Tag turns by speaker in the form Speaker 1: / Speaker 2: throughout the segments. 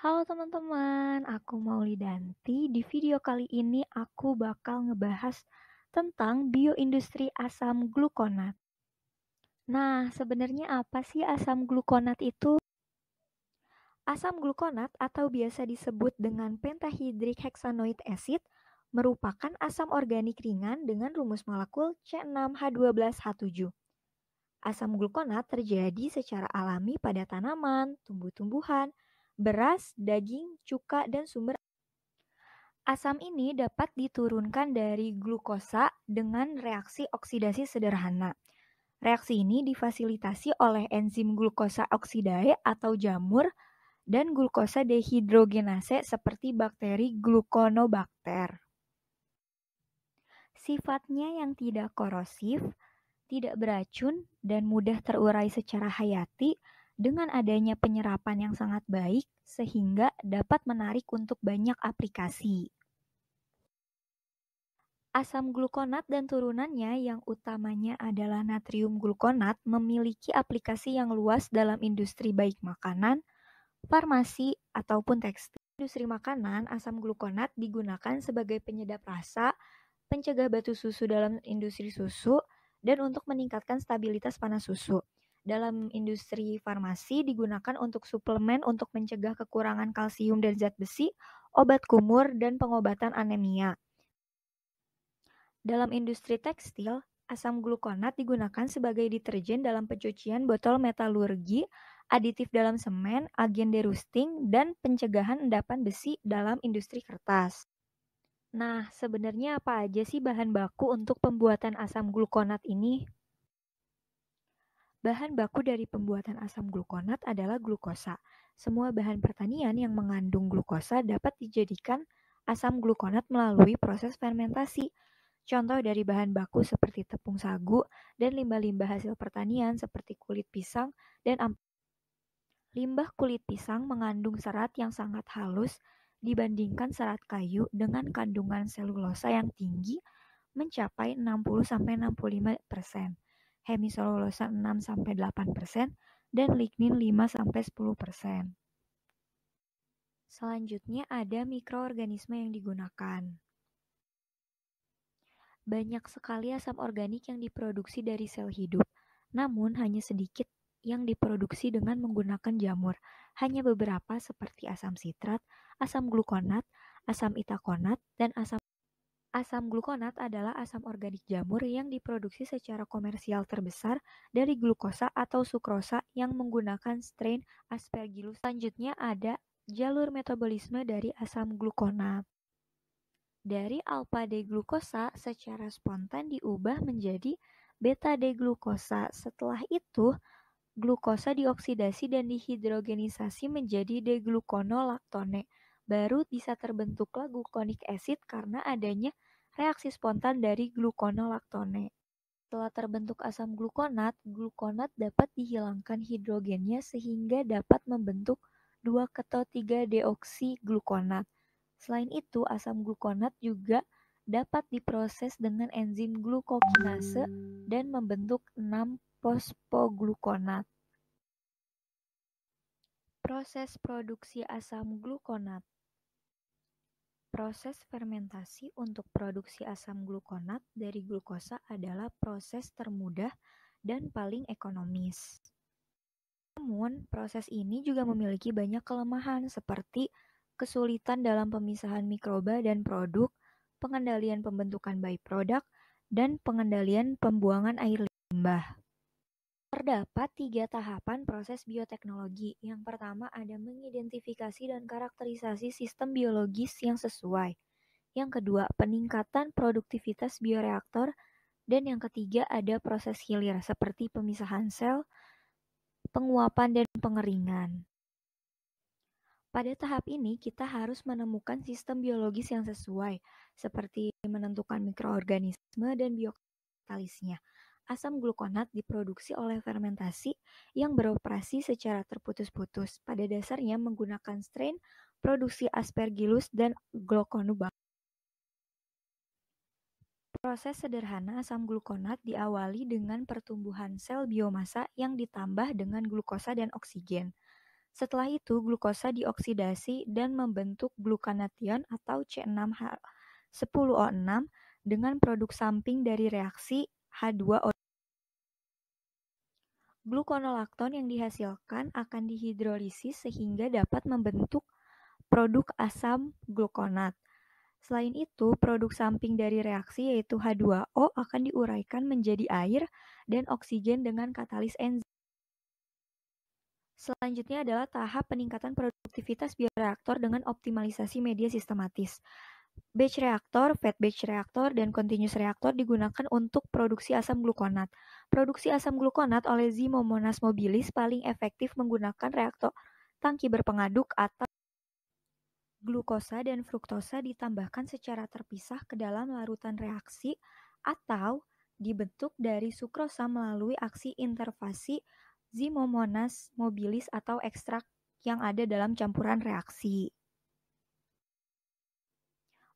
Speaker 1: Halo teman-teman, aku Maulidanti. Di video kali ini aku bakal ngebahas tentang bioindustri asam glukonat. Nah, sebenarnya apa sih asam glukonat itu? Asam glukonat atau biasa disebut dengan pentahidric hexanoid acid merupakan asam organik ringan dengan rumus molekul C6H12H7. Asam glukonat terjadi secara alami pada tanaman, tumbuh-tumbuhan, beras, daging, cuka, dan sumber. Asam ini dapat diturunkan dari glukosa dengan reaksi oksidasi sederhana. Reaksi ini difasilitasi oleh enzim glukosa oksidase atau jamur dan glukosa dehidrogenase seperti bakteri Gluconobacter. Sifatnya yang tidak korosif, tidak beracun, dan mudah terurai secara hayati dengan adanya penyerapan yang sangat baik sehingga dapat menarik untuk banyak aplikasi. Asam glukonat dan turunannya yang utamanya adalah natrium glukonat memiliki aplikasi yang luas dalam industri baik makanan, farmasi, ataupun tekstil. Industri makanan, asam glukonat digunakan sebagai penyedap rasa, pencegah batu susu dalam industri susu, dan untuk meningkatkan stabilitas panas susu. Dalam industri farmasi digunakan untuk suplemen untuk mencegah kekurangan kalsium dan zat besi, obat kumur, dan pengobatan anemia. Dalam industri tekstil, asam glukonat digunakan sebagai deterjen dalam pencucian botol metalurgi, aditif dalam semen, agen derusting, dan pencegahan endapan besi dalam industri kertas. Nah, sebenarnya apa aja sih bahan baku untuk pembuatan asam glukonat ini? Bahan baku dari pembuatan asam glukonat adalah glukosa. Semua bahan pertanian yang mengandung glukosa dapat dijadikan asam glukonat melalui proses fermentasi. Contoh dari bahan baku seperti tepung sagu dan limbah-limbah hasil pertanian seperti kulit pisang dan limbah kulit pisang mengandung serat yang sangat halus dibandingkan serat kayu dengan kandungan selulosa yang tinggi mencapai 60-65%, hemiselulosa 6-8%, dan lignin 5-10%. Selanjutnya ada mikroorganisme yang digunakan. Banyak sekali asam organik yang diproduksi dari sel hidup, namun hanya sedikit yang diproduksi dengan menggunakan jamur. Hanya beberapa seperti asam sitrat, asam glukonat, asam itakonat, dan asam glukonat adalah asam organik jamur yang diproduksi secara komersial terbesar dari glukosa atau sukrosa yang menggunakan strain Aspergillus. Selanjutnya ada jalur metabolisme dari asam glukonat. Dari alpha-D-glukosa secara spontan diubah menjadi beta-D-glukosa. Setelah itu, glukosa dioksidasi dan dihidrogenisasi menjadi D-gluconolaktone. Baru bisa terbentuklah gluconic acid karena adanya reaksi spontan dari gluconolaktone. Setelah terbentuk asam glukonat, glukonat dapat dihilangkan hidrogennya sehingga dapat membentuk 2-keto-3-deoksi-glukonat. Selain itu, asam glukonat juga dapat diproses dengan enzim glukokinase dan membentuk 6-fosfoglukonat. Proses produksi asam glukonat. Proses fermentasi untuk produksi asam glukonat dari glukosa adalah proses termudah dan paling ekonomis. Namun, proses ini juga memiliki banyak kelemahan seperti kesulitan dalam pemisahan mikroba dan produk, pengendalian pembentukan byproduct, dan pengendalian pembuangan air limbah. Terdapat 3 tahapan proses bioteknologi. Yang pertama ada mengidentifikasi dan karakterisasi sistem biologis yang sesuai. Yang kedua, peningkatan produktivitas bioreaktor. Dan yang ketiga ada proses hilir seperti pemisahan sel, penguapan, dan pengeringan. Pada tahap ini, kita harus menemukan sistem biologis yang sesuai, seperti menentukan mikroorganisme dan biokatalisnya. Asam glukonat diproduksi oleh fermentasi yang beroperasi secara terputus-putus. Pada dasarnya menggunakan strain produksi Aspergillus dan Gluconobacter. Proses sederhana asam glukonat diawali dengan pertumbuhan sel biomasa yang ditambah dengan glukosa dan oksigen. Setelah itu, glukosa dioksidasi dan membentuk glukanation atau C6H10O6 dengan produk samping dari reaksi H2O. Gluconolacton yang dihasilkan akan dihidrolisis sehingga dapat membentuk produk asam glukonat. Selain itu, produk samping dari reaksi yaitu H2O akan diuraikan menjadi air dan oksigen dengan katalis enzim. Selanjutnya adalah tahap peningkatan produktivitas bioreaktor dengan optimalisasi media sistematis. Batch reaktor, fed batch reaktor, dan continuous reaktor digunakan untuk produksi asam glukonat. Produksi asam glukonat oleh Zimomonas mobilis paling efektif menggunakan reaktor tangki berpengaduk atau glukosa dan fruktosa ditambahkan secara terpisah ke dalam larutan reaksi atau dibentuk dari sukrosa melalui aksi interfasi Zimomonas mobilis atau ekstrak yang ada dalam campuran reaksi.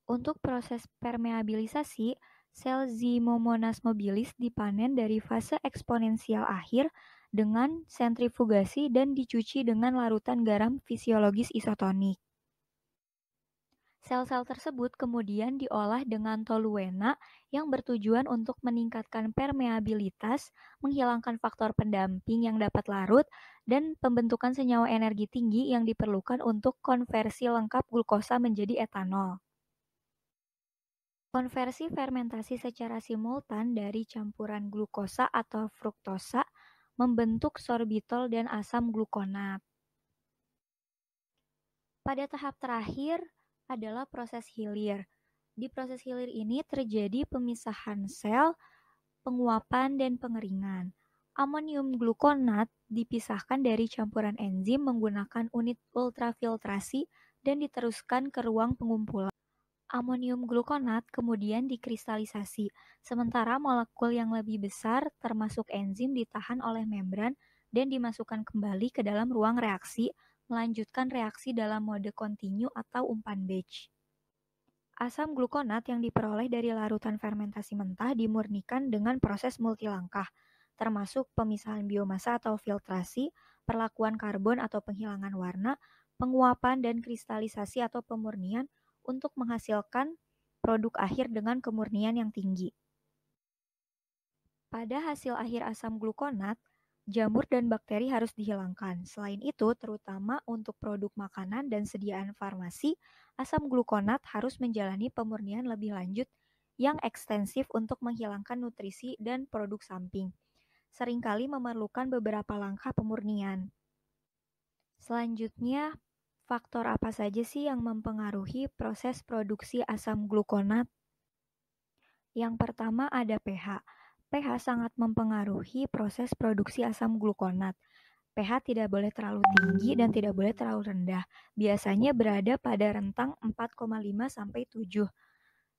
Speaker 1: Untuk proses permeabilisasi, sel Zimomonas mobilis dipanen dari fase eksponensial akhir dengan sentrifugasi dan dicuci dengan larutan garam fisiologis isotonik. Sel-sel tersebut kemudian diolah dengan toluena yang bertujuan untuk meningkatkan permeabilitas, menghilangkan faktor pendamping yang dapat larut, dan pembentukan senyawa energi tinggi yang diperlukan untuk konversi lengkap glukosa menjadi etanol. Konversi fermentasi secara simultan dari campuran glukosa atau fruktosa membentuk sorbitol dan asam glukonat. Pada tahap terakhir adalah proses hilir. Di proses hilir ini terjadi pemisahan sel, penguapan, dan pengeringan. Amonium glukonat dipisahkan dari campuran enzim menggunakan unit ultrafiltrasi dan diteruskan ke ruang pengumpulan. Amonium glukonat kemudian dikristalisasi, sementara molekul yang lebih besar termasuk enzim ditahan oleh membran dan dimasukkan kembali ke dalam ruang reaksi, melanjutkan reaksi dalam mode kontinu atau umpan batch. Asam glukonat yang diperoleh dari larutan fermentasi mentah dimurnikan dengan proses multilangkah, termasuk pemisahan biomasa atau filtrasi, perlakuan karbon atau penghilangan warna, penguapan dan kristalisasi atau pemurnian, untuk menghasilkan produk akhir dengan kemurnian yang tinggi. Pada hasil akhir asam glukonat, jamur dan bakteri harus dihilangkan. Selain itu, terutama untuk produk makanan dan sediaan farmasi, asam glukonat harus menjalani pemurnian lebih lanjut yang ekstensif untuk menghilangkan nutrisi dan produk samping. Seringkali memerlukan beberapa langkah pemurnian. Selanjutnya, faktor apa saja sih yang mempengaruhi proses produksi asam glukonat? Yang pertama ada pH. pH sangat mempengaruhi proses produksi asam glukonat. pH tidak boleh terlalu tinggi dan tidak boleh terlalu rendah. Biasanya berada pada rentang 4,5 sampai 7.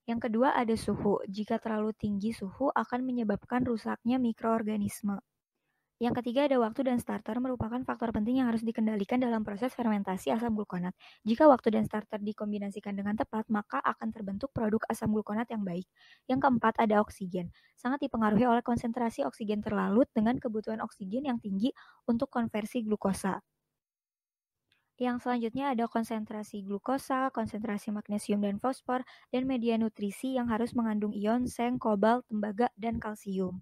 Speaker 1: Yang kedua ada suhu. Jika terlalu tinggi suhu akan menyebabkan rusaknya mikroorganisme. Yang ketiga ada waktu dan starter merupakan faktor penting yang harus dikendalikan dalam proses fermentasi asam glukonat. Jika waktu dan starter dikombinasikan dengan tepat, maka akan terbentuk produk asam glukonat yang baik. Yang keempat ada oksigen. Sangat dipengaruhi oleh konsentrasi oksigen terlalut dengan kebutuhan oksigen yang tinggi untuk konversi glukosa. Yang selanjutnya ada konsentrasi glukosa, konsentrasi magnesium dan fosfor, dan media nutrisi yang harus mengandung ion seng, kobalt, tembaga, dan kalsium.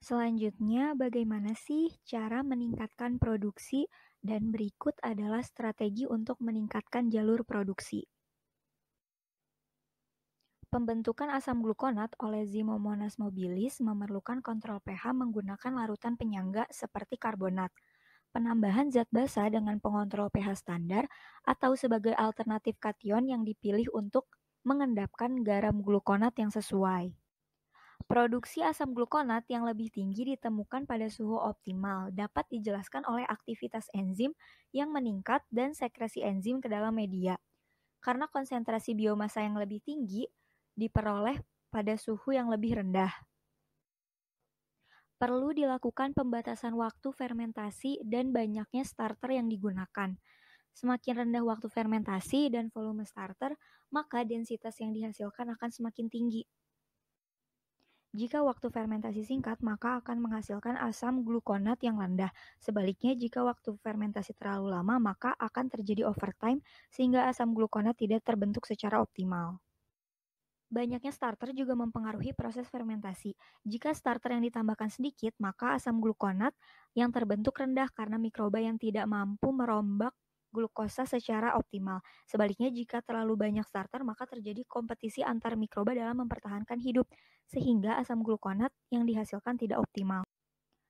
Speaker 1: Selanjutnya, bagaimana sih cara meningkatkan produksi? Dan berikut adalah strategi untuk meningkatkan jalur produksi. Pembentukan asam glukonat oleh Zimomonas mobilis memerlukan kontrol pH menggunakan larutan penyangga seperti karbonat. Penambahan zat basa dengan pengontrol pH standar atau sebagai alternatif kation yang dipilih untuk mengendapkan garam glukonat yang sesuai. Produksi asam glukonat yang lebih tinggi ditemukan pada suhu optimal, dapat dijelaskan oleh aktivitas enzim yang meningkat dan sekresi enzim ke dalam media. Karena konsentrasi biomasa yang lebih tinggi diperoleh pada suhu yang lebih rendah. Perlu dilakukan pembatasan waktu fermentasi dan banyaknya starter yang digunakan. Semakin rendah waktu fermentasi dan volume starter, maka densitas yang dihasilkan akan semakin tinggi. Jika waktu fermentasi singkat, maka akan menghasilkan asam glukonat yang rendah. Sebaliknya, jika waktu fermentasi terlalu lama, maka akan terjadi overtime sehingga asam glukonat tidak terbentuk secara optimal. Banyaknya starter juga mempengaruhi proses fermentasi. Jika starter yang ditambahkan sedikit, maka asam glukonat yang terbentuk rendah karena mikroba yang tidak mampu merombak glukosa secara optimal. Sebaliknya, jika terlalu banyak starter, maka terjadi kompetisi antar mikroba dalam mempertahankan hidup, sehingga asam glukonat yang dihasilkan tidak optimal.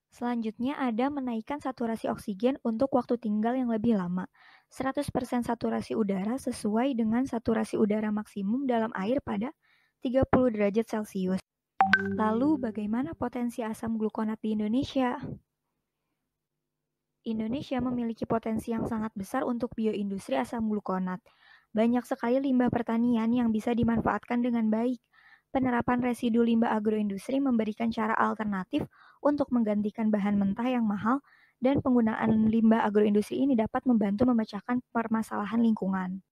Speaker 1: Selanjutnya ada menaikkan saturasi oksigen untuk waktu tinggal yang lebih lama. 100% saturasi udara sesuai dengan saturasi udara maksimum dalam air pada 30 derajat Celcius. Lalu bagaimana potensi asam glukonat di Indonesia? Indonesia memiliki potensi yang sangat besar untuk bioindustri asam glukonat. Banyak sekali limbah pertanian yang bisa dimanfaatkan dengan baik. Penerapan residu limbah agroindustri memberikan cara alternatif untuk menggantikan bahan mentah yang mahal, dan penggunaan limbah agroindustri ini dapat membantu memecahkan permasalahan lingkungan.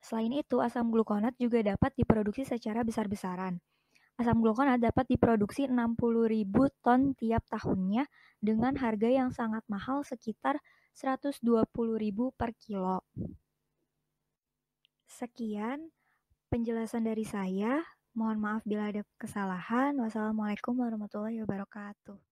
Speaker 1: Selain itu, asam glukonat juga dapat diproduksi secara besar-besaran. Asam glukonat dapat diproduksi 60.000 ton tiap tahunnya dengan harga yang sangat mahal sekitar 120.000 per kilo. Sekian penjelasan dari saya. Mohon maaf bila ada kesalahan. Wassalamualaikum warahmatullahi wabarakatuh.